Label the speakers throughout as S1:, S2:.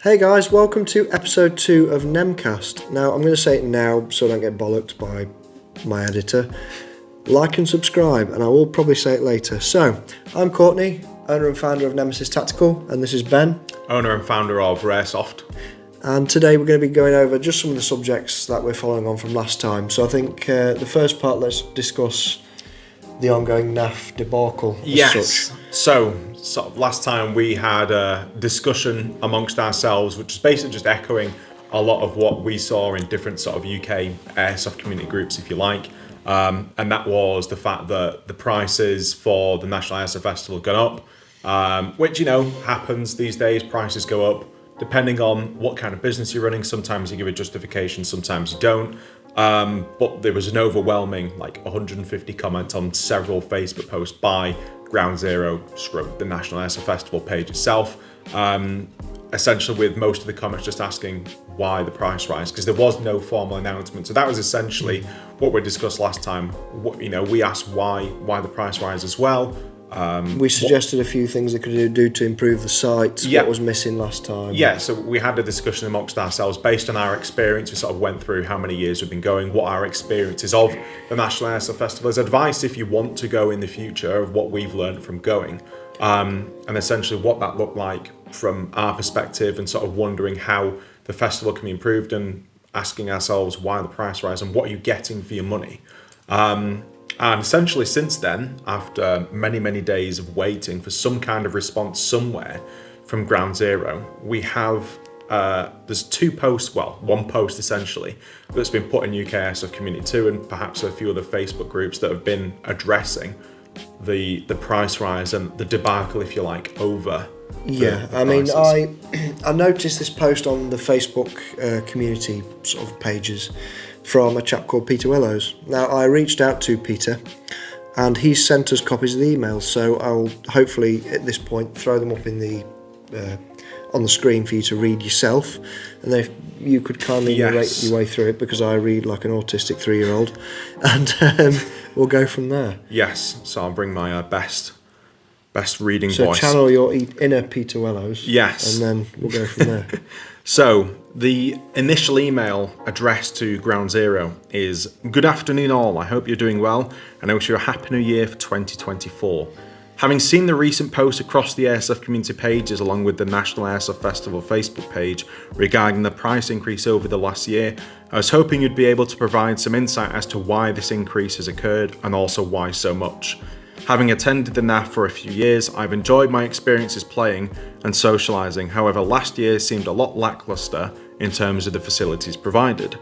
S1: Hey guys, welcome to episode 2 of Nemcast. Now, I'm going to say it now so I don't get bollocked by my editor. Like and subscribe, and I will probably say it later. So, I'm Courtney, owner and founder of Nemesis Tactical, and this is Ben,
S2: owner and founder of airsoft.
S1: And today we're going to be going over just some of the subjects that we're following on from last time. So I think the first part, let's discuss the ongoing NAF debacle as such.
S2: So sort of last time we had a discussion amongst ourselves, which is basically just echoing a lot of what we saw in different sort of UK airsoft community groups, if you like. And that was the fact that the prices for the National Airsoft Festival have gone up, which, you know, happens these days. Prices go up depending on what kind of business you're running. Sometimes you give a justification, sometimes you don't. But there was an overwhelming, 150 comments on several Facebook posts by Ground Zero, the National Airsoft Festival page itself. Essentially with most of the comments just asking why the price rise, because there was no formal announcement. So that was essentially what we discussed last time. We asked why the price rise as well.
S1: We suggested a few things they could do to improve the site, what was missing last time.
S2: Yeah, so we had a discussion amongst ourselves based on our experience. We sort of went through how many years we've been going, what our experience is of the National Airsoft Festival, as advice if you want to go in the future of what we've learned from going, and essentially what that looked like from our perspective, and sort of wondering how the festival can be improved, and asking ourselves why the price rise and what are you getting for your money. And essentially since then, after many, many days of waiting for some kind of response somewhere from Ground Zero, we have, there's two posts, one post essentially, that's been put in UK Airsoft Community 2 and perhaps a few other Facebook groups that have been addressing the price rise and the debacle, if you like, over
S1: the prices. I noticed this post on the Facebook community sort of pages from a chap called Peter Willows. Now, I reached out to Peter and he sent us copies of the emails, so I'll hopefully at this point throw them up in the on the screen for you to read yourself, and then if you could kindly narrate your way through it, because I read like an autistic 3-year-old, and we'll go from there.
S2: Yes, so I'll bring my best reading
S1: so
S2: voice.
S1: So channel your inner Peter Willows.
S2: Yes.
S1: And then we'll go from there.
S2: So, the initial email addressed to Ground Zero is, "Good afternoon all, I hope you're doing well and I wish you a happy new year for 2024. Having seen the recent posts across the Airsoft community pages along with the National Airsoft Festival Facebook page regarding the price increase over the last year, I was hoping you'd be able to provide some insight as to why this increase has occurred and also why so much. Having attended the NAF for a few years, I've enjoyed my experiences playing and socialising. However, last year seemed a lot lacklustre in terms of the facilities provided.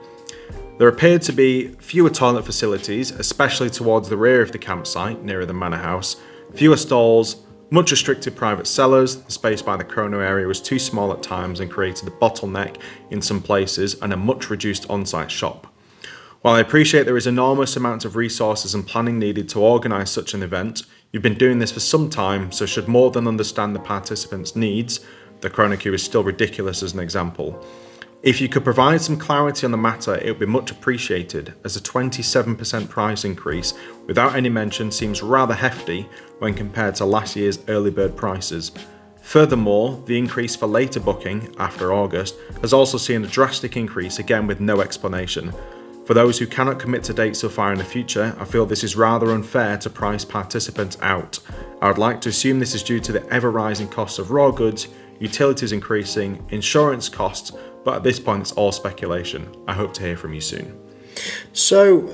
S2: There appeared to be fewer toilet facilities, especially towards the rear of the campsite, nearer the manor house, fewer stalls, much restricted private cellars, the space by the chrono area was too small at times and created a bottleneck in some places, and a much reduced on-site shop. While I appreciate there is enormous amounts of resources and planning needed to organise such an event, you've been doing this for some time, so should more than understand the participants' needs. The chrono queue is still ridiculous as an example. If you could provide some clarity on the matter, it would be much appreciated, as a 27% price increase without any mention seems rather hefty when compared to last year's early bird prices. Furthermore, the increase for later booking, after August, has also seen a drastic increase, again with no explanation. For those who cannot commit to dates so far in the future, I feel this is rather unfair to price participants out. I would like to assume this is due to the ever-rising costs of raw goods, utilities increasing, insurance costs, but at this point it's all speculation. I hope to hear from you soon."
S1: So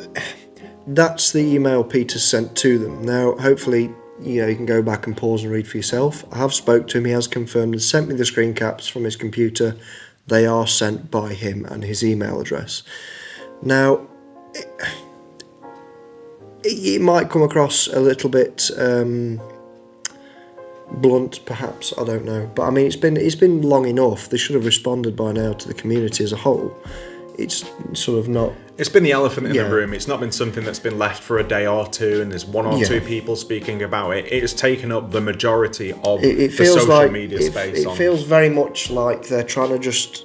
S1: that's the email Peter sent to them. Now, hopefully, you can go back and pause and read for yourself. I have spoke to him, he has confirmed and sent me the screen caps from his computer. They are sent by him and his email address. Now, it might come across a little bit blunt, perhaps, I don't know. But I mean, it's been long enough. They should have responded by now to the community as a whole. It's sort of not...
S2: It's been the elephant in the room. It's not been something that's been left for a day or two and there's one or two people speaking about it. It has taken up the majority of the social media space.
S1: It feels very much like they're trying to just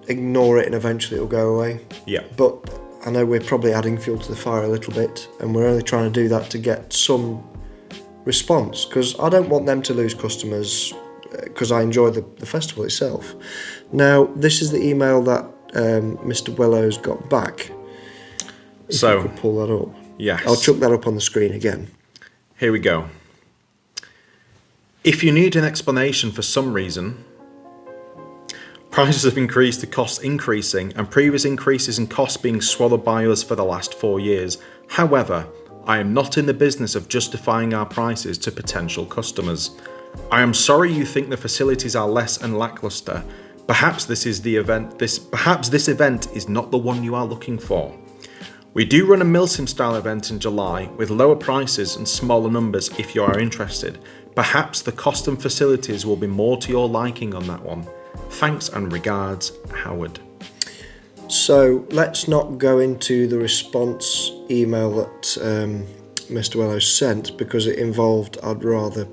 S1: ignore it and eventually it'll go away.
S2: Yeah.
S1: But I know we're probably adding fuel to the fire a little bit, and we're only trying to do that to get some response, because I don't want them to lose customers, because I enjoy the festival itself. Now, this is the email that Mr. Willows got back. If you could pull that up.
S2: Yes.
S1: I'll chuck that up on the screen again.
S2: Here we go. If you need an explanation for some reason, prices have increased, the costs increasing, and previous increases in costs being swallowed by us for the last 4 years. However, I am not in the business of justifying our prices to potential customers. I am sorry you think the facilities are less and lackluster. Perhaps this event is not the one you are looking for. We do run a Milsim style event in July with lower prices and smaller numbers if you are interested. Perhaps the cost and facilities will be more to your liking on that one. Thanks and regards, Howard.
S1: So let's not go into the response email that Mr. Willows sent, because it involved I'd rather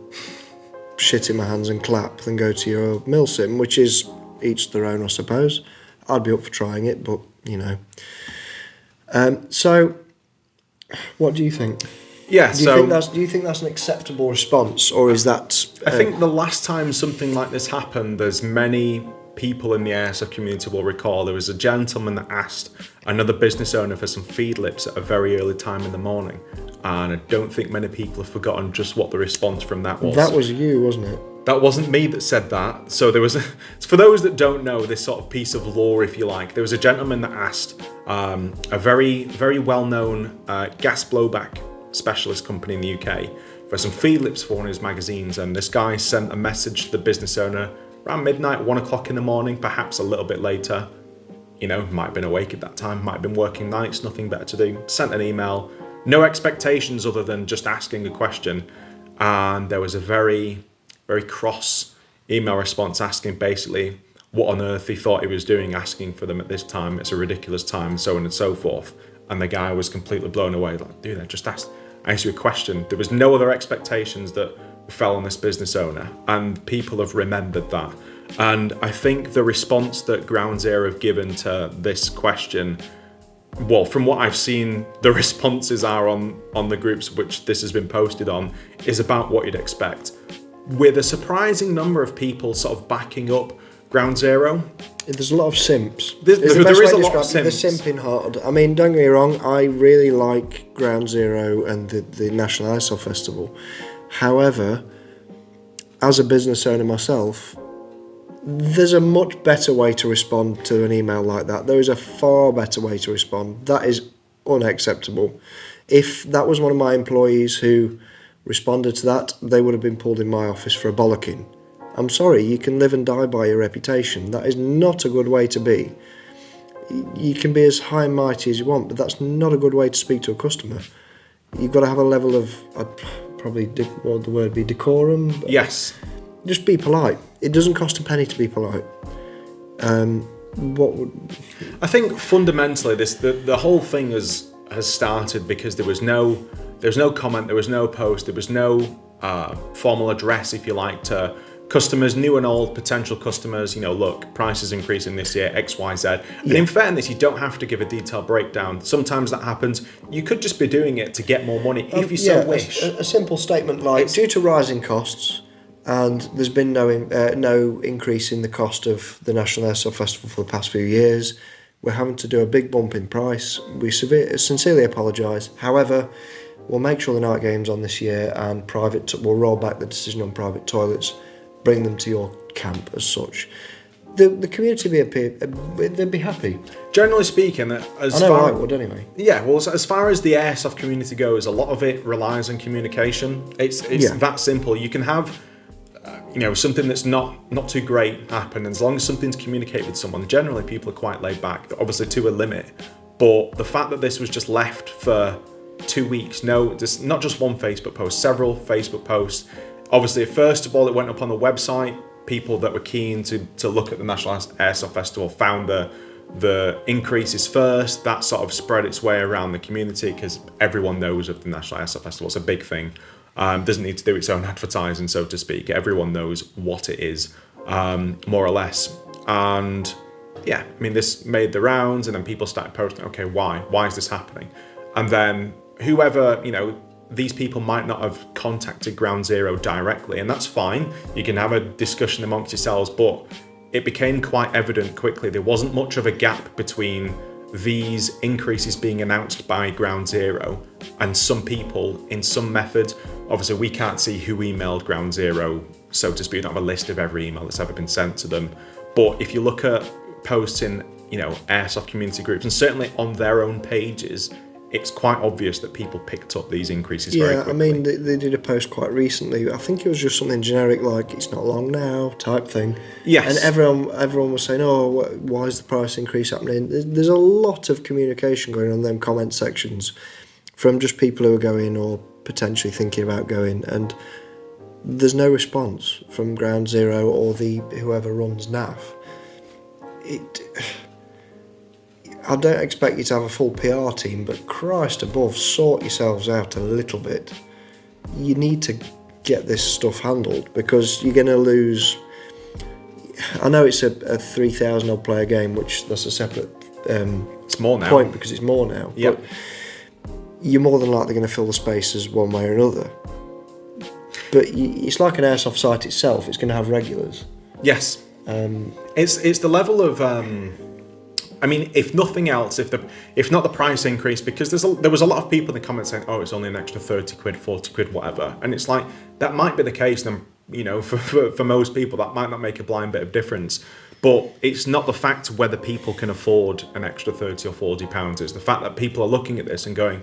S1: shit in my hands and clap than go to your Milsim, which is each their own, I suppose. I'd be up for trying it, but you know. So, what do you think?
S2: Yeah.
S1: Do you think that's an acceptable response, or is that?
S2: I think the last time something like this happened, there's many people in the airsoft community will recall there was a gentleman that asked another business owner for some feed lips at a very early time in the morning, and I don't think many people have forgotten just what the response from that was.
S1: That was you, wasn't it?
S2: That wasn't me that said that. So there was, for those that don't know this sort of piece of lore, if you like, there was a gentleman that asked a very, very well-known gas blowback specialist company in the UK for some feed lips for one of his magazines, and this guy sent a message to the business owner around midnight, 1 o'clock in the morning, perhaps a little bit later. You know, might have been awake at that time, might have been working nights, nothing better to do. Sent an email, no expectations other than just asking a question, and there was a very, very cross email response asking basically what on earth he thought he was doing, asking for them at this time. It's a ridiculous time, so on and so forth. And the guy was completely blown away, like, dude, I just asked you a question. There was no other expectations that fell on this business owner, and people have remembered that. And I think the response that Ground Zero have given to this question, well, from what I've seen, the responses are on the groups which this has been posted on, is about what you'd expect, with a surprising number of people sort of backing up Ground Zero.
S1: There's a lot of simps.
S2: There is a lot of simps.
S1: They're simping hard. I mean, don't get me wrong, I really like Ground Zero and the National Airsoft Festival. However, as a business owner myself, there's a much better way to respond to an email like that. There is a far better way to respond. That is unacceptable. If that was one of my employees who responded to that, they would have been pulled in my office for a bollocking. I'm sorry, you can live and die by your reputation. That is not a good way to be. You can be as high and mighty as you want, but that's not a good way to speak to a customer. You've got to have a level of, what would the word be, decorum?
S2: Yes.
S1: Just be polite. It doesn't cost a penny to be polite.
S2: I think fundamentally the whole thing has started because there was no comment, there was no post, there was no formal address, if you like, to customers, new and old potential customers. You know, look, price is increasing this year, X, Y, Z. And in fairness, you don't have to give a detailed breakdown. Sometimes that happens. You could just be doing it to get more money if you so wish.
S1: A simple statement like, due to rising costs, and there's been no increase in the cost of the National Airsoft Festival for the past few years. We're having to do a big bump in price. We sincerely apologise. However, we'll make sure the night game's on this year, and we'll roll back the decision on private toilets, bring them to your camp as such. The community they'd be happy.
S2: Generally speaking,
S1: I would anyway.
S2: Yeah, well, as far as the airsoft community goes, a lot of it relies on communication. It's that simple. You can have something that's not too great happen, and as long as something's communicated with someone, generally people are quite laid back, obviously to a limit. But the fact that this was just left for 2 weeks, there's not just one Facebook post, several Facebook posts. Obviously, first of all, it went up on the website. People that were keen to look at the National Airsoft Festival found the increases first. That sort of spread its way around the community because everyone knows of the National Airsoft Festival. It's a big thing. Doesn't need to do its own advertising, so to speak. Everyone knows what it is, more or less. And yeah, I mean, this made the rounds, and then people started posting, okay, why? Why is this happening? And then whoever, these people might not have contacted Ground Zero directly, and that's fine. You can have a discussion amongst yourselves, but it became quite evident quickly there wasn't much of a gap between these increases being announced by Ground Zero and some people in some method. Obviously, we can't see who emailed Ground Zero, so to speak. We don't have a list of every email that's ever been sent to them. But if you look at posts in, airsoft community groups, and certainly on their own pages, it's quite obvious that people picked up these increases very quickly.
S1: I mean, they did a post quite recently. I think it was just something generic like, it's not long now, type thing.
S2: Yes.
S1: And everyone was saying, why is the price increase happening? There's a lot of communication going on in them comment sections from just people who are going or potentially thinking about going, and there's no response from Ground Zero or whoever runs NAF. I don't expect you to have a full PR team, but Christ above, sort yourselves out a little bit. You need to get this stuff handled, because you're going to lose. I know it's a 3,000 odd player game, which that's a separate
S2: it's more now.
S1: point, because it's more now.
S2: Yeah.
S1: But you're more than likely going to fill the spaces one way or another. But it's like an airsoft site itself. It's going to have regulars.
S2: Yes. It's the level of. I mean, if nothing else, if not the price increase, because there was a lot of people in the comments saying, it's only an extra 30 quid, 40 quid, whatever. And it's like, that might be the case, then, for most people, that might not make a blind bit of difference. But it's not the fact of whether people can afford an extra 30 or 40 pounds. It's the fact that people are looking at this and going,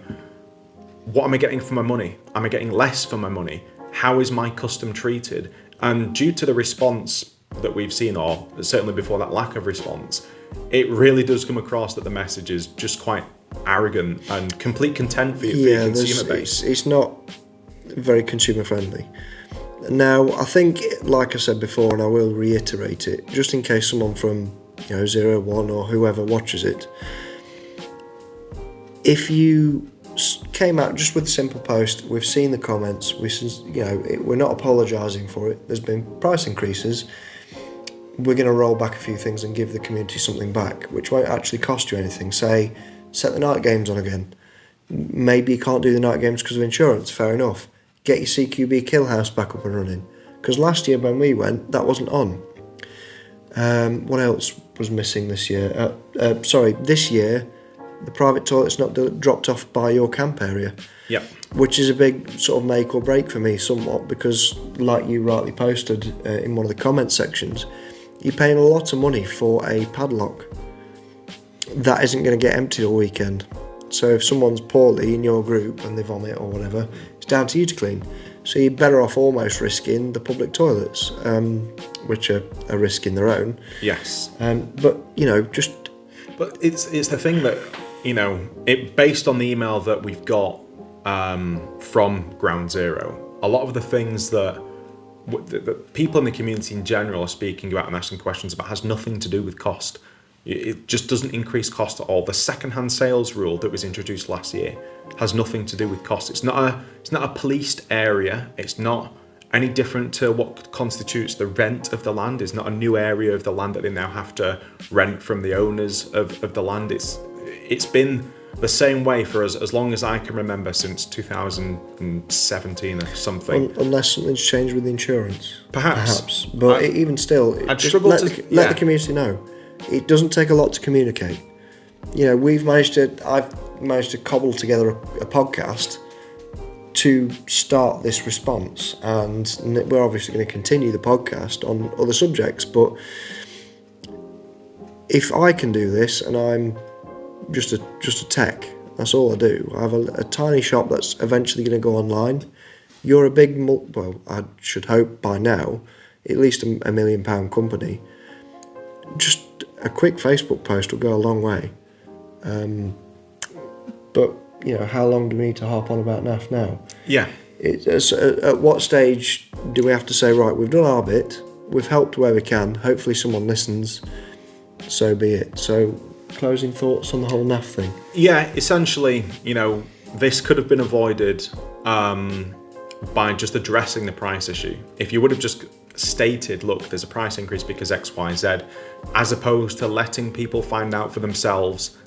S2: what am I getting for my money? Am I getting less for my money? How is my custom treated? And due to the response that we've seen, or certainly before that lack of response, it really does come across that the message is just quite arrogant and complete contempt for your consumer base.
S1: It's not very consumer friendly. Now, I think, like I said before, and I will reiterate it, just in case someone from 01 or whoever watches it, if you came out just with a simple post, we've seen the comments, we're not apologising for it, there's been price increases, we're going to roll back a few things and give the community something back, which won't actually cost you anything. Say, set the night games on again. Maybe you can't do the night games because of insurance, fair enough. Get your CQB kill house back up and running. Because last year when we went, that wasn't on. What else was missing this year? This year, the private toilet's not dropped off by your camp area.
S2: Yep.
S1: Which is a big sort of make or break for me somewhat, because like you rightly posted in one of the comment sections, you're paying a lot of money for a padlock that isn't going to get emptied all weekend. So if someone's poorly in your group and they vomit or whatever, it's down to you to clean. So you're better off almost risking the public toilets, which are a risk in their own.
S2: Yes.
S1: But
S2: it's the thing that, it based on the email that we've got from Ground Zero, a lot of the things that people in the community in general are speaking about and asking questions about has nothing to do with cost. It just doesn't increase cost at all. The second-hand sales rule that was introduced last year has nothing to do with cost. It's not a policed area. It's not any different to what constitutes the rent of the land. It's not a new area of the land that they now have to rent from the owners of the land. It's been the same way for us as long as I can remember, since 2017 or something.
S1: Unless something's changed with the insurance.
S2: Perhaps.
S1: But even still, let the community know. It doesn't take a lot to communicate. I've managed to cobble together a podcast to start this response, and we're obviously going to continue the podcast on other subjects, but if I can do this, and I'm just a tech, that's all I do. I have a tiny shop that's eventually going to go online. You're a big, I should hope by now, at least a £1 million company. Just a quick Facebook post will go a long way. But how long do we need to harp on about NAF now?
S2: Yeah.
S1: At what stage do we have to say, right, we've done our bit, we've helped where we can, hopefully someone listens, so be it. So, closing thoughts on the whole NAF thing?
S2: Yeah, essentially, this could have been avoided by just addressing the price issue. If you would have just stated, look, there's a price increase because X, Y, Z, as opposed to letting people find out for themselves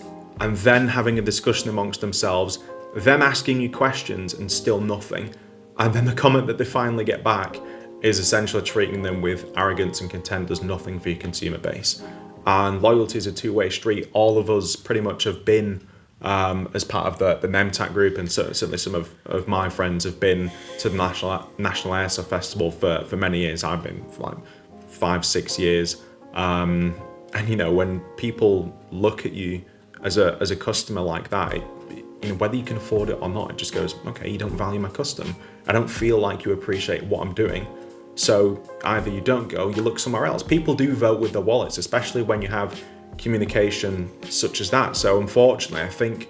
S2: and then having a discussion amongst themselves, them asking you questions and still nothing, and then the comment that they finally get back is essentially treating them with arrogance and contempt does nothing for your consumer base. And loyalty is a two-way street. All of us pretty much have been, as part of the Nemtac group, and certainly some of my friends have been to the National Airsoft Festival for many years. I've been for like 5-6 years. And when people look at you as a customer like that, whether you can afford it or not, it just goes, okay, you don't value my custom. I don't feel like you appreciate what I'm doing. So either you don't go, you look somewhere else. People do vote with their wallets, especially when you have communication such as that. So unfortunately, I think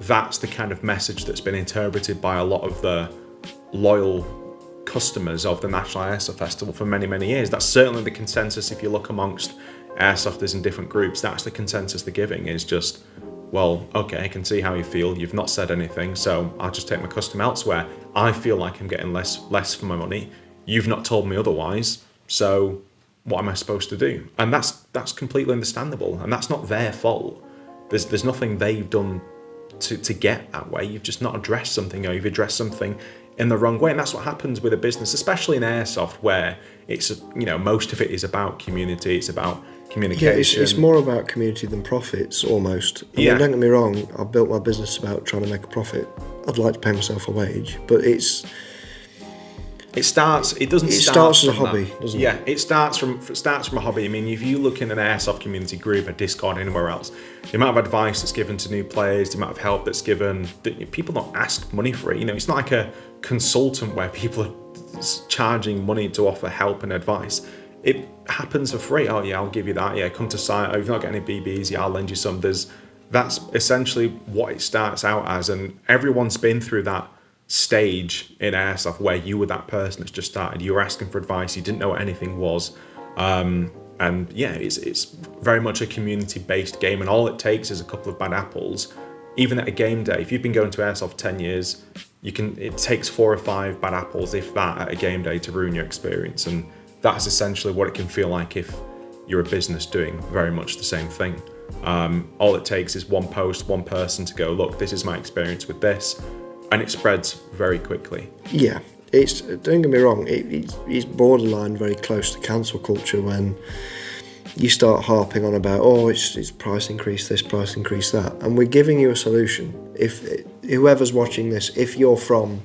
S2: that's the kind of message that's been interpreted by a lot of the loyal customers of the National Airsoft Festival for many, many years. That's certainly the consensus. If you look amongst airsofters in different groups, that's the consensus they're giving, is just, well, okay, I can see how you feel. You've not said anything, so I'll just take my custom elsewhere. I feel like I'm getting less for my money. You've not told me otherwise, so what am I supposed to do? And that's completely understandable, and that's not their fault. There's nothing they've done to get that way. You've just not addressed something, or you've addressed something in the wrong way, and that's what happens with a business, especially in airsoft, where it's most of it is about community. It's about communication.
S1: Yeah, it's more about community than profits, almost. I mean, don't get me wrong, I've built my business about trying to make a profit. I'd like to pay myself a wage, but it starts as a hobby, doesn't it?
S2: Yeah, it starts from a hobby. I mean, if you look in an airsoft community group, a Discord, anywhere else, the amount of advice that's given to new players, the amount of help that's given, people don't ask money for it. It's not like a consultant where people are charging money to offer help and advice. It happens for free. Oh yeah, I'll give you that. Yeah, come to site. Oh, you've not got any BBs. Yeah, I'll lend you some. That's essentially what it starts out as, and everyone's been through that stage in airsoft where you were that person that's just started. You were asking for advice. You didn't know what anything was. And yeah, it's very much a community-based game, and all it takes is a couple of bad apples. Even at a game day, if you've been going to airsoft 10 years, it takes 4 or 5 bad apples, if that, at a game day to ruin your experience. And that's essentially what it can feel like if you're a business doing very much the same thing. All it takes is one post, one person to go, look, this is my experience with this, and it spreads very quickly.
S1: Yeah, don't get me wrong, it's borderline very close to cancel culture when you start harping on about, it's price increase this, price increase that, and we're giving you a solution. If whoever's watching this, if you're from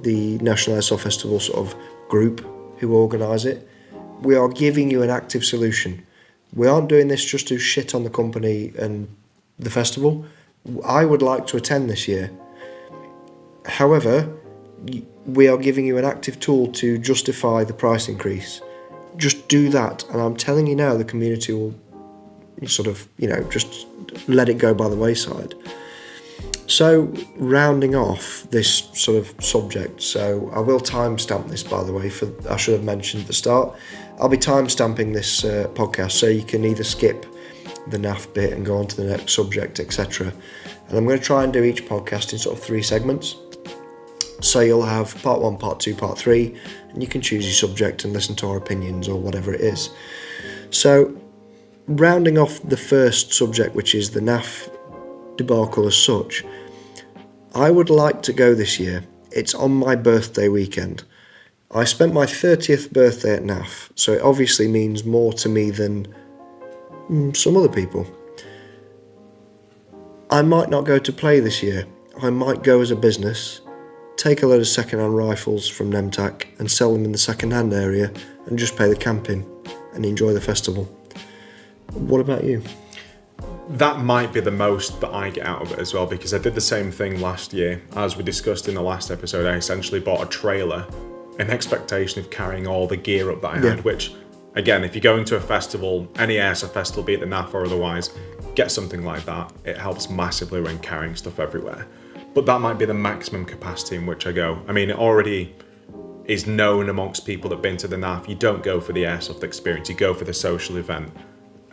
S1: the National Airsoft Festival sort of group who organise it, we are giving you an active solution. We aren't doing this just to shit on the company and the festival. I would like to attend this year. However, we are giving you an active tool to justify the price increase. Just do that, and I'm telling you now, the community will sort of, just let it go by the wayside. So, rounding off this sort of subject, so I will timestamp this, by the way, I should have mentioned at the start. I'll be timestamping this podcast, so you can either skip the NAF bit and go on to the next subject, etc. And I'm going to try and do each podcast in sort of 3 segments. So you'll have part 1, part 2, part 3, and you can choose your subject and listen to our opinions or whatever it is. So, rounding off the first subject, which is the NAF debacle as such, I would like to go this year. It's on my birthday weekend. I spent my 30th birthday at NAF, so it obviously means more to me than some other people. I might not go to play this year. I might go as a business, take a load of second-hand rifles from Nemtac and sell them in the second-hand area and just pay the camping and enjoy the festival. What about you?
S2: That might be the most that I get out of it as well, because I did the same thing last year. As we discussed in the last episode, I essentially bought a trailer in expectation of carrying all the gear up that I had, which, again, if you're going to a festival, any airsoft festival, be it the NAF or otherwise, get something like that. It helps massively when carrying stuff everywhere. But that might be the maximum capacity in which I go. I mean, it already is known amongst people that have been to the NAF. You don't go for the airsoft experience, you go for the social event.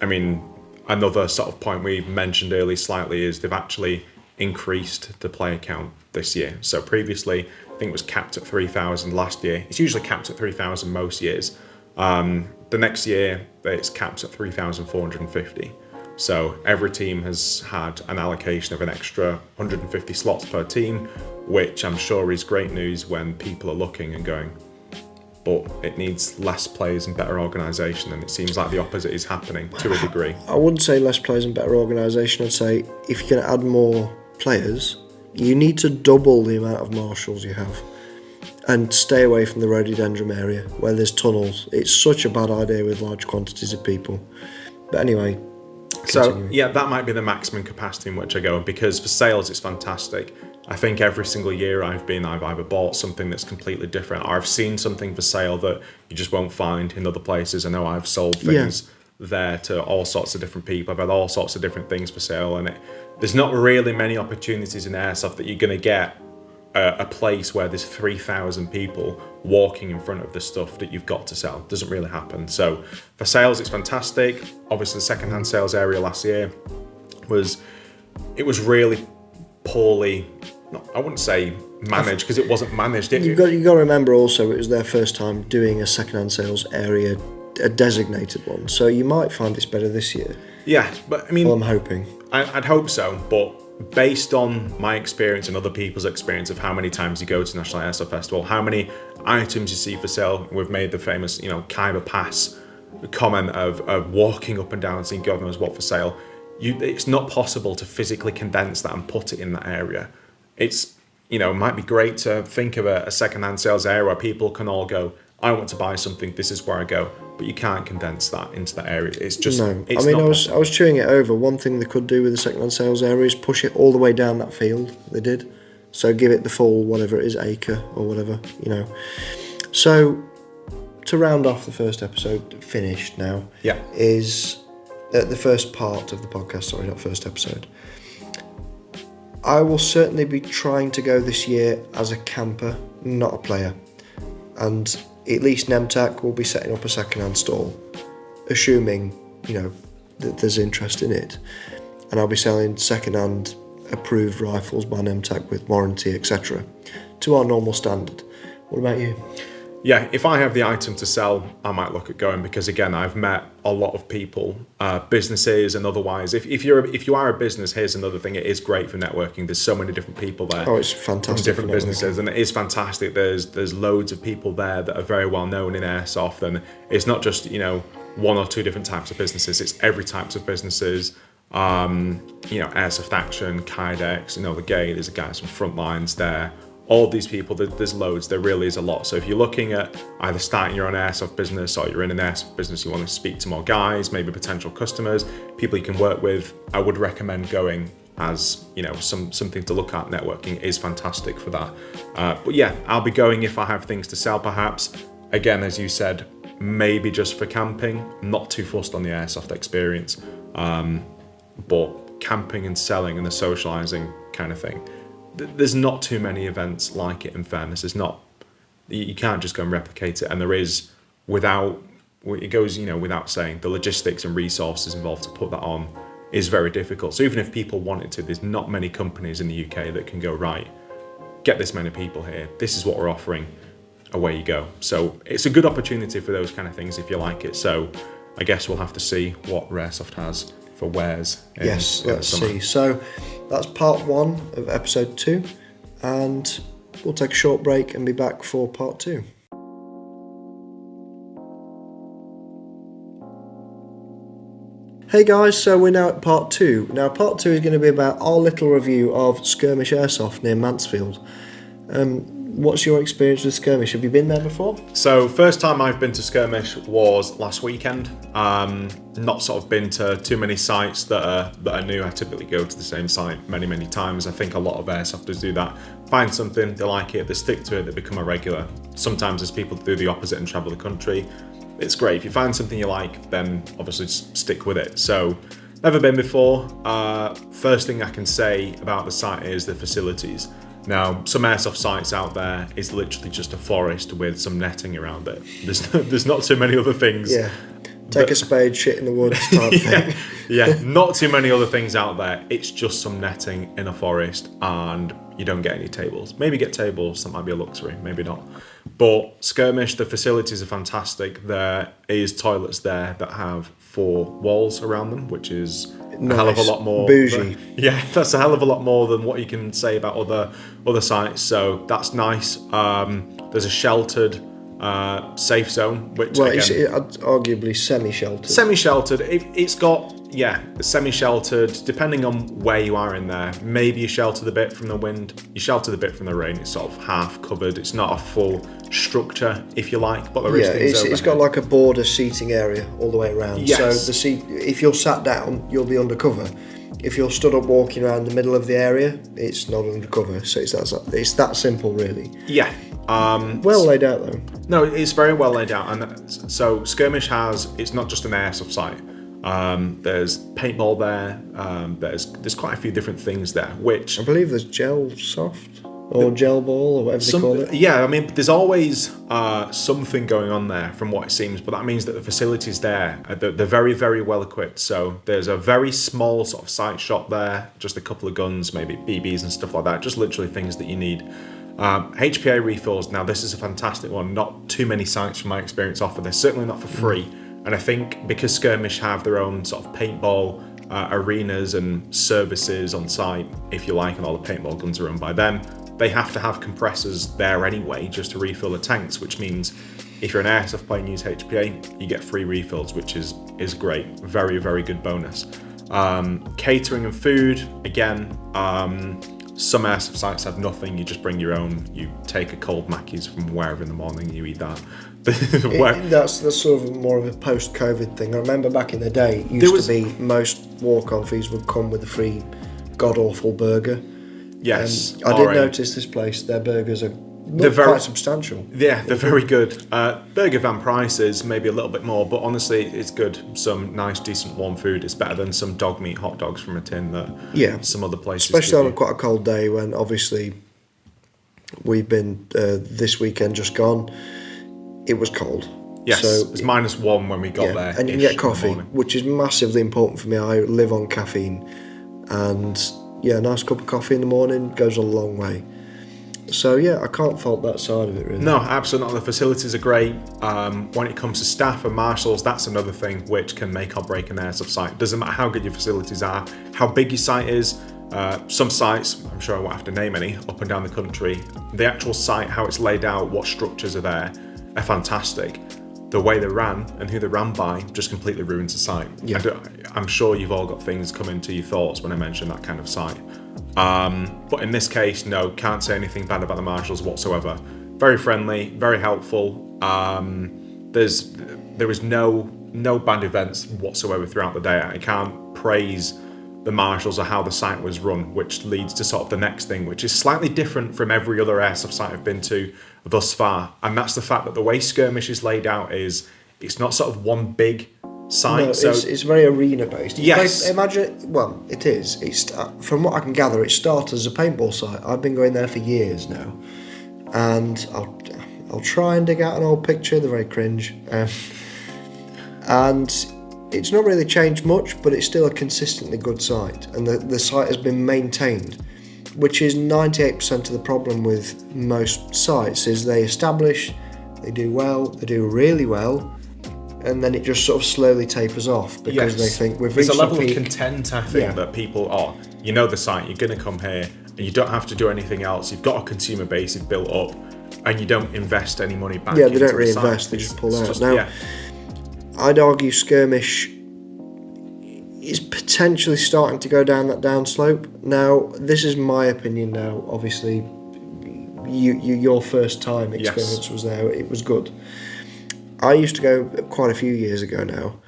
S2: I mean, another sort of point we mentioned earlier slightly is they've actually increased the player count this year. So previously, I think it was capped at 3,000 last year. It's usually capped at 3,000 most years. The next year, it's capped at 3,450. So every team has had an allocation of an extra 150 slots per team, which I'm sure is great news when people are looking and going, but it needs less players and better organisation, and it seems like the opposite is happening to a degree.
S1: I wouldn't say less players and better organisation. I'd say if you're going to add more players, you need to double the amount of marshals you have and stay away from the rhododendron area where there's tunnels. It's such a bad idea with large quantities of people. But anyway,
S2: so yeah, that might be the maximum capacity in which I go, because for sales it's fantastic. I think every single year I've either bought something that's completely different, or I've seen something for sale that you just won't find in other places. I know I've sold things there to all sorts of different people. I've had all sorts of different things for sale, and there's not really many opportunities in airsoft that you're going to get a place where there's 3,000 people walking in front of the stuff that you've got to sell. It doesn't really happen. So for sales, it's fantastic. Obviously, the second-hand sales area last year was really poorly, I wouldn't say managed, because it wasn't managed.
S1: You've got to remember also it was their first time doing a second-hand sales area, a designated one. So you might find it's better this year.
S2: Yeah, but I mean,
S1: well, I'm hoping.
S2: I'd hope so, but based on my experience and other people's experience of how many times you go to National Airsoft Festival, how many items you see for sale, we've made the famous, Khyber Pass comment of walking up and down seeing God knows what for sale. It's not possible to physically condense that and put it in that area. It's, it might be great to think of a second-hand sales area where people can all go, I want to buy something, this is where I go. But you can't condense that into that area. It's just
S1: no.
S2: It's
S1: I was chewing it over. One thing they could do with the second-hand sales area is push it all the way down that field. They did, so give it the full whatever it is, acre or whatever, So to round off the first episode, finished now.
S2: Yeah.
S1: Is the first part of the podcast. Sorry, not first episode. I will certainly be trying to go this year as a camper, not a player, and at least Nemtac will be setting up a second-hand stall, assuming, that there's interest in it. And I'll be selling second-hand approved rifles by Nemtac with warranty, etc., to our normal standard. What about you?
S2: Yeah, if I have the item to sell, I might look at going, because again, I've met a lot of people, businesses and otherwise. If you are a business, here's another thing: it is great for networking. There's so many different people there.
S1: Oh, it's fantastic.
S2: From different businesses, and it is fantastic. There's loads of people there that are very well known in airsoft, and it's not just one or two different types of businesses. It's every types of businesses. Airsoft Action, Kydex, the Gay. There's guys from Frontlines there. All these people, there's loads, there really is a lot. So if you're looking at either starting your own airsoft business, or you're in an airsoft business, you want to speak to more guys, maybe potential customers, people you can work with, I would recommend going as, something to look at. Networking is fantastic for that. But yeah, I'll be going if I have things to sell, perhaps. Again, as you said, maybe just for camping, not too fussed on the airsoft experience. But camping and selling and the socializing kind of thing, there's not too many events like it, in fairness. It's not, you can't just go and replicate it, and there is, without saying, the logistics and resources involved to put that on is very difficult. So even if people wanted to, there's not many companies in the UK that can go, right, get this many people here, this is what we're offering, away you go. So it's a good opportunity for those kind of things if you like it. So I guess we'll have to see what Raresoft has for wares.
S1: Yes, let's see. So that's part 1 of episode 2, and we'll take a short break and be back for part 2. Hey guys, so we're now at part 2. Now part 2 is going to be about our little review of Skirmish Airsoft near Mansfield. What's your experience with Skirmish? Have you been there before?
S2: So first time I've been to Skirmish was last weekend. Not sort of been to too many sites that are new. I typically go to the same site many times. I think a lot of airsofters do that. Find something, they like it, they stick to it, they become a regular. Sometimes there's people that do the opposite and travel the country. It's great. If you find something you like, then obviously just stick with it. So never been before. First thing I can say about the site is the facilities. Now, some airsoft sites out there is literally just a forest with some netting around it. There's not too many other things.
S1: Yeah, take a spade, shit in the woods type thing.
S2: Yeah, not too many other things out there. It's just some netting in a forest, and you don't get any tables. Maybe get tables, that might be a luxury, maybe not. But Skirmish, the facilities are fantastic. There is toilets there that have 4 walls around them, which is a hell of a lot more.
S1: Bougie.
S2: Yeah, that's a hell of a lot more than what you can say about other sites. So that's nice. There's a sheltered safe zone, which
S1: Well,
S2: again,
S1: it's arguably semi-sheltered.
S2: Semi-sheltered. It's got, semi-sheltered, depending on where you are in there. Maybe you're sheltered a bit from the wind, you're sheltered a bit from the rain. It's sort of half covered. It's not a full structure, if you like, but there is things
S1: it's got like a border seating area all the way around.
S2: Yes.
S1: So the seat, if you're sat down, you'll be under cover. If you're stood up walking around the middle of the area, it's not under cover. So it's that simple, really.
S2: Yeah.
S1: Well laid out, though.
S2: No, it's very well laid out. And so Skirmish it's not just an airsoft site. There's paintball there. There's quite a few different things there, which
S1: I believe there's gel soft or gel ball or whatever they call it.
S2: Yeah, I mean, there's always something going on there from what it seems, but that means that the facilities there, they're very, very well equipped. So there's a very small sort of site shop there, just a couple of guns, maybe BBs and stuff like that, just literally things that you need. HPA refills, now this is a fantastic one. Not too many sites from my experience offer this, certainly not for free. And I think because Skirmish have their own sort of paintball arenas and services on site, if you like, and all the paintball guns are owned by them, they have to have compressors there anyway just to refill the tanks, which means if you're an airsoft player and use HPA, you get free refills, which is great. Very, very good bonus. Catering and food, again, some airsoft sites have nothing. You just bring your own. You take a cold Mackey's from wherever in the morning, you eat that.
S1: That's sort of more of a post-COVID thing. I remember back in the day, it used to be most walk-on fees would come with a free god-awful burger.
S2: Yes.
S1: I did notice this place, their burgers are quite substantial.
S2: Yeah, they're very good. Burger van prices, maybe a little bit more, but honestly, it's good. Some nice, decent warm food. It's better than some dog meat hot dogs from a tin that some other places
S1: especially on quite a cold day when obviously we've been this weekend just gone. It was cold.
S2: Yes,
S1: so
S2: it was -1 when we got there.
S1: And you can get coffee, which is massively important for me. I live on caffeine, and a nice cup of coffee in the morning goes a long way. So I can't fault that side of it, really.
S2: No, absolutely not. The facilities are great. When it comes to staff and marshals, that's another thing which can make or break an airsoft site. Doesn't matter how good your facilities are, how big your site is. Some sites, I'm sure I won't have to name any, up and down the country, the actual site, how it's laid out, what structures are there, are fantastic. The way they're ran and who they're ran by just completely ruins the site. Yeah. I'm sure you've all got things come into your thoughts when I mention that kind of site. But in this case, no, can't say anything bad about the marshals whatsoever. Very friendly, very helpful. There was no bad events whatsoever throughout the day. I can't praise the marshals or how the site was run, which leads to sort of the next thing, which is slightly different from every other airsoft site I've been to thus far. And that's the fact that the way Skirmish is laid out is it's not sort of one big site.
S1: No, it's very arena based.
S2: Yes.
S1: It is. It's from what I can gather, it started as a paintball site. I've been going there for years now, and I'll try and dig out an old picture. They're very cringe, and it's not really changed much, but it's still a consistently good site, and the site has been maintained, which is 98% of the problem with most sites. Is they establish, they do well, they do really well, and then it just sort of slowly tapers off because they think we've reached
S2: a level
S1: the peak.
S2: of content, I think, that people the site, you're going to come here and you don't have to do anything else. You've got a consumer base you've built up, and you don't invest any money back.
S1: Yeah, they don't reinvest; they just pull out. Now, I'd argue Skirmish is potentially starting to go down that downslope. Now, this is my opinion. Now, obviously, your first time experience was there. It was good. I used to go quite a few years ago now,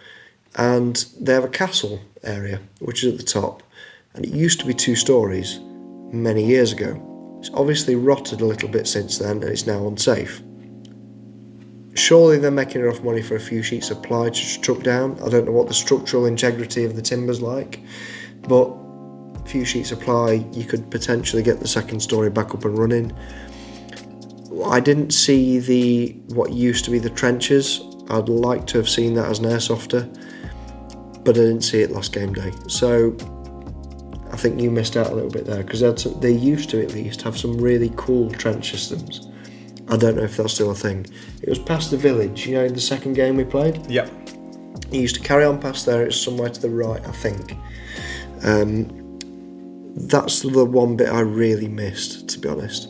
S1: and they have a castle area, which is at the top, and it used to be 2 stories many years ago. It's obviously rotted a little bit since then, and it's now unsafe. Surely they're making enough money for a few sheets of ply to just chuck down. I don't know what the structural integrity of the timber's like, but a few sheets of ply, you could potentially get the second story back up and running. I didn't see what used to be the trenches. I'd like to have seen that as an airsofter, but I didn't see it last game day. So I think you missed out a little bit there, because they used to at least have some really cool trench systems. I don't know if that's still a thing. It was past the village, the second game we played.
S2: Yep.
S1: You used to carry on past there, it's somewhere to the right, I think. That's the one bit I really missed, to be honest.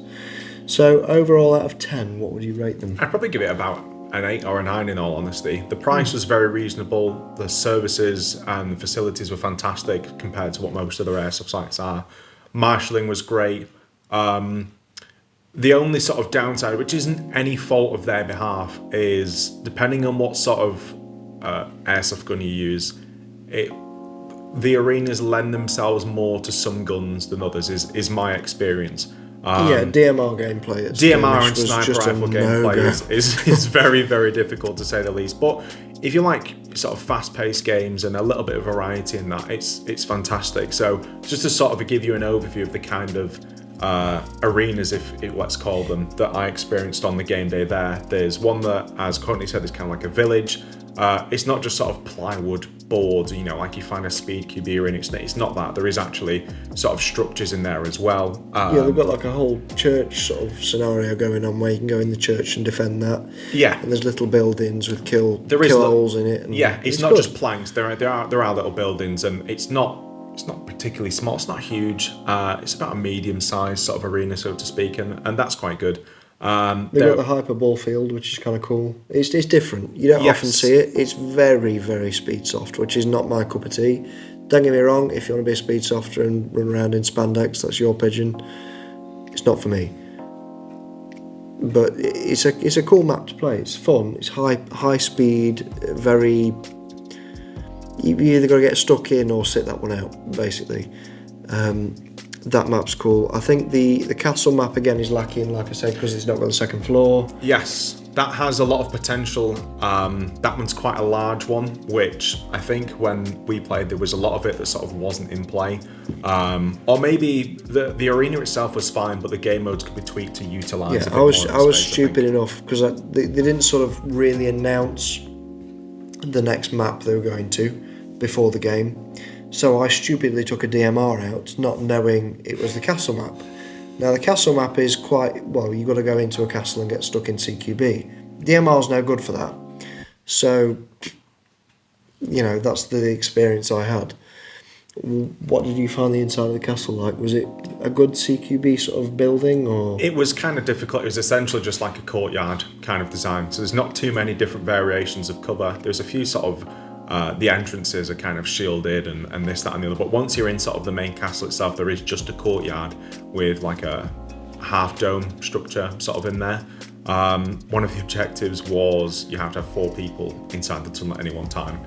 S1: So overall, out of 10, what would you rate them?
S2: I'd probably give it about an 8 or a 9 in all honesty. The price was very reasonable. The services and facilities were fantastic compared to what most other airsoft sites are. Marshalling was great. The only sort of downside, which isn't any fault of their behalf, is depending on what sort of airsoft gun you use, the arenas lend themselves more to some guns than others, is my experience.
S1: DMR gameplay.
S2: DMR and sniper rifle gameplay is very, very difficult to say the least. But if you like sort of fast-paced games and a little bit of variety in that, it's fantastic. So just to sort of give you an overview of the kind of arenas, let's call them, that I experienced on the game day there. There's one that, as Courtney said, is kind of like a village. It's not just sort of plywood boards, like you find a speed QB arena. It's not that. There is actually sort of structures in there as well.
S1: They've got like a whole church sort of scenario going on where you can go in the church and defend that.
S2: Yeah.
S1: And there's little buildings with kill holes in it. And
S2: it's not good. Just planks. There are little buildings, and it's not particularly small. It's not huge. It's about a medium-sized sort of arena, so to speak, and that's quite good.
S1: They've got the hyperball field, which is kind of cool. It's different. You don't often see it. It's very, very speed soft, which is not my cup of tea. Don't get me wrong, if you want to be a speed softer and run around in spandex, that's your pigeon. It's not for me. But it's a cool map to play. It's fun. It's high speed, very... You either got to get stuck in or sit that one out, basically. That map's cool. I think the castle map, again, is lacking, like I said, because it's not got the second floor.
S2: Yes, that has a lot of potential. That one's quite a large one, which I think when we played, there was a lot of it that sort of wasn't in play. Or maybe the arena itself was fine, but the game modes could be tweaked to utilise it.
S1: I was stupid enough, because they didn't sort of really announce the next map they were going to before the game. So I stupidly took a DMR out, not knowing it was the castle map. Now the castle map is you've got to go into a castle and get stuck in CQB. DMR's no good for that. So, that's the experience I had. What did you find the inside of the castle like? Was it a good CQB sort of building, or...?
S2: It was kind of difficult. It was essentially just like a courtyard kind of design. So there's not too many different variations of cover. There's a few sort of... the entrances are kind of shielded and this, that and the other, but once you're in sort of the main castle itself, there is just a courtyard with like a half dome structure sort of in there. One of the objectives was you have to have 4 people inside the tunnel at any one time.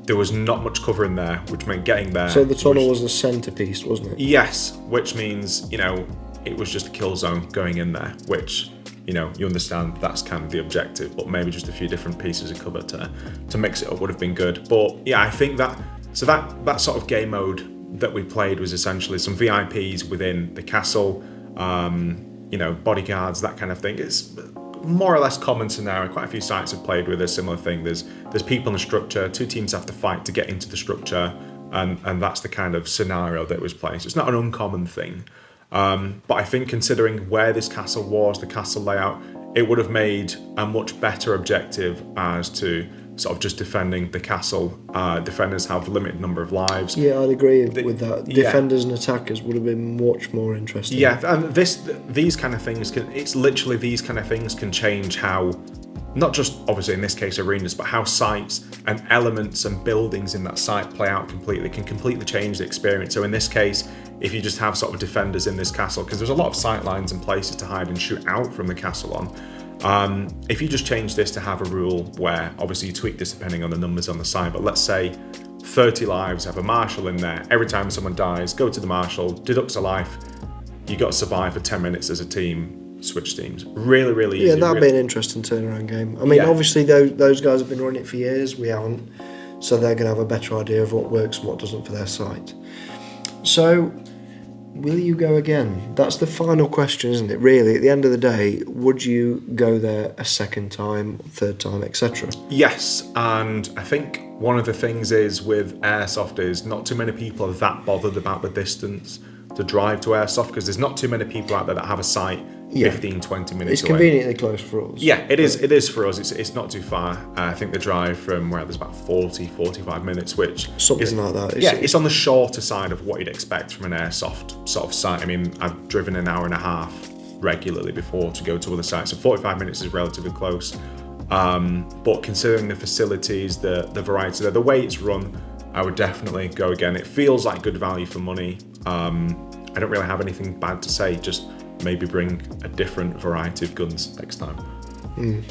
S2: There was not much cover in there, which meant getting there.
S1: So the tunnel was the centerpiece, wasn't it?
S2: Yes, which means, it was just a kill zone going in there, which... you understand that's kind of the objective, but maybe just a few different pieces of cover to mix it up would have been good. But yeah, I think that sort of game mode that we played was essentially some VIPs within the castle, bodyguards, that kind of thing. It's more or less common scenario. Quite a few sites have played with a similar thing. There's people in the structure, 2 teams have to fight to get into the structure, and that's the kind of scenario that was played. So it's not an uncommon thing. But I think considering where this castle was, the castle layout, it would have made a much better objective as to sort of just defending the castle. Defenders have a limited number of lives.
S1: Yeah, I'd agree with that. Defenders and attackers would have been much more interesting.
S2: Yeah, and these kind of things can change how, not just obviously in this case arenas, but how sites and elements and buildings in that site play out can completely change the experience. So in this case, if you just have sort of defenders in this castle, because there's a lot of sight lines and places to hide and shoot out from the castle on. If you just change this to have a rule where, obviously you tweak this depending on the numbers on the side, but let's say 30 lives, have a marshal in there. Every time someone dies, go to the marshal, deducts a life. You got to survive for 10 minutes as a team. Switch teams. Really, really easy.
S1: Yeah, that'd be an interesting turnaround game. I mean, obviously those guys have been running it for years. We haven't, so they're going to have a better idea of what works and what doesn't for their site. So, will you go again? That's the final question, isn't it? Really, at the end of the day, would you go there a second time, third time, etc.?
S2: Yes, and I think one of the things is with airsoft is not too many people are that bothered about the distance to drive to airsoft, because there's not too many people out there that have a site 15, 20 minutes
S1: it's
S2: away.
S1: Conveniently close for us.
S2: Yeah, it is for us. It's not too far. I think the drive from where there's about 40, 45 minutes, which
S1: something like that.
S2: It's on the shorter side of what you'd expect from an airsoft sort of site. I mean, I've driven an hour and a half regularly before to go to other sites. So 45 minutes is relatively close. But considering the facilities, the variety, the way it's run, I would definitely go again. It feels like good value for money. I don't really have anything bad to say, just maybe bring a different variety of guns next time.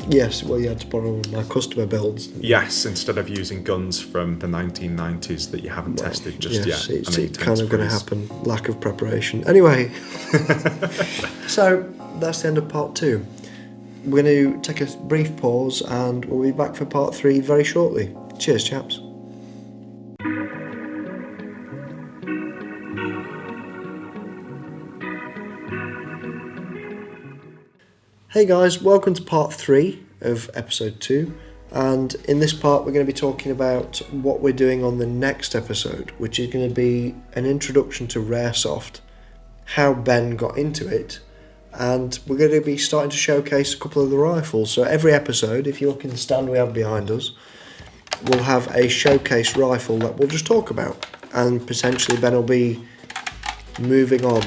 S1: Yes, well, you had to borrow my customer builds.
S2: Yes, instead of using guns from the 1990s that you haven't tested just
S1: yes,
S2: yet.
S1: It's kind of going to happen. Lack of preparation. Anyway, so that's the end of part 2. We're going to take a brief pause and we'll be back for part 3 very shortly. Cheers, chaps. Hey guys, welcome to part 3 of episode 2, and in this part we're going to be talking about what we're doing on the next episode, which is going to be an introduction to airsoft, how Ben got into it, and we're going to be starting to showcase a couple of the rifles. So every episode, if you look in the stand we have behind us, we'll have a showcase rifle that we'll just talk about, and potentially Ben will be moving on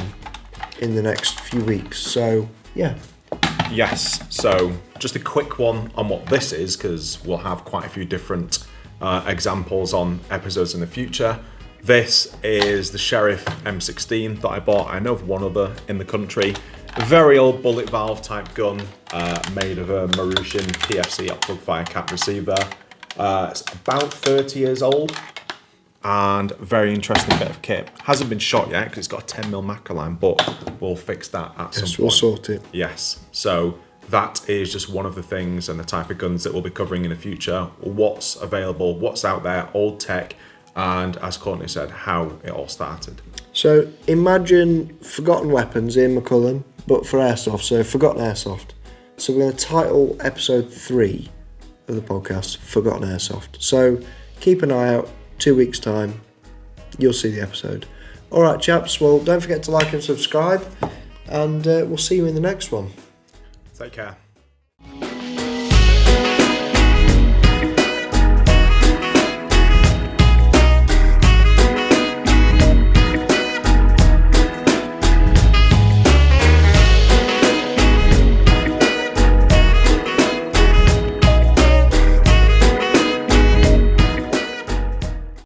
S1: in the next few weeks. So yeah.
S2: Yes, so just a quick one on what this is, because we'll have quite a few different examples on episodes in the future. This is the Sheriff M16 that I bought. I know of one other in the country. A very old bullet valve type gun, made of a Marushin PFC upplug fire cap receiver. It's about 30 years old, and very interesting bit of kit. Hasn't been shot yet because it's got a 10mm macro line, but we'll fix that at some point.
S1: We'll sort it.
S2: Yes, so that is just one of the things and the type of guns that we'll be covering in the future. What's available, what's out there, old tech, and as Courtney said, how it all started.
S1: So imagine Forgotten Weapons, Ian McCullen, but for airsoft, so Forgotten Airsoft. So we're going to title episode 3 of the podcast Forgotten Airsoft. So keep an eye out. 2 weeks time, you'll see the episode. Alright chaps, well don't forget to like and subscribe, and we'll see you in the next one.
S2: Take care.